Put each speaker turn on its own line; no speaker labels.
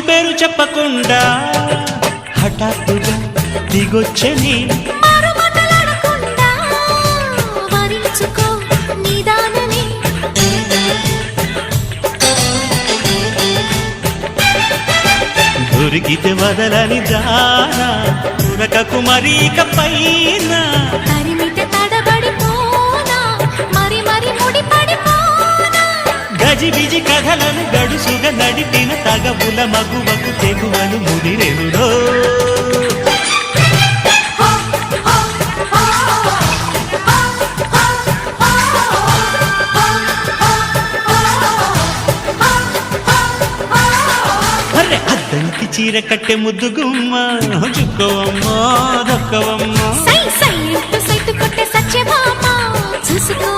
పేరు చెప్పకుండా హఠాత్తుగా దిగొచ్చని దొరికితే వదలని దానా ఉరకకు మరీక పైన గజిబిజి కథలను గడుసుగా నడిపిన తగవుల మగువకు తెగువను ముదిరెనుడో అద్దంకి చీర కట్టె ముద్దు గుమ్మ చుక్కవమ్మో దొక్కవమ్మో
సై సై కొట్టే సత్యభామ చూసుకో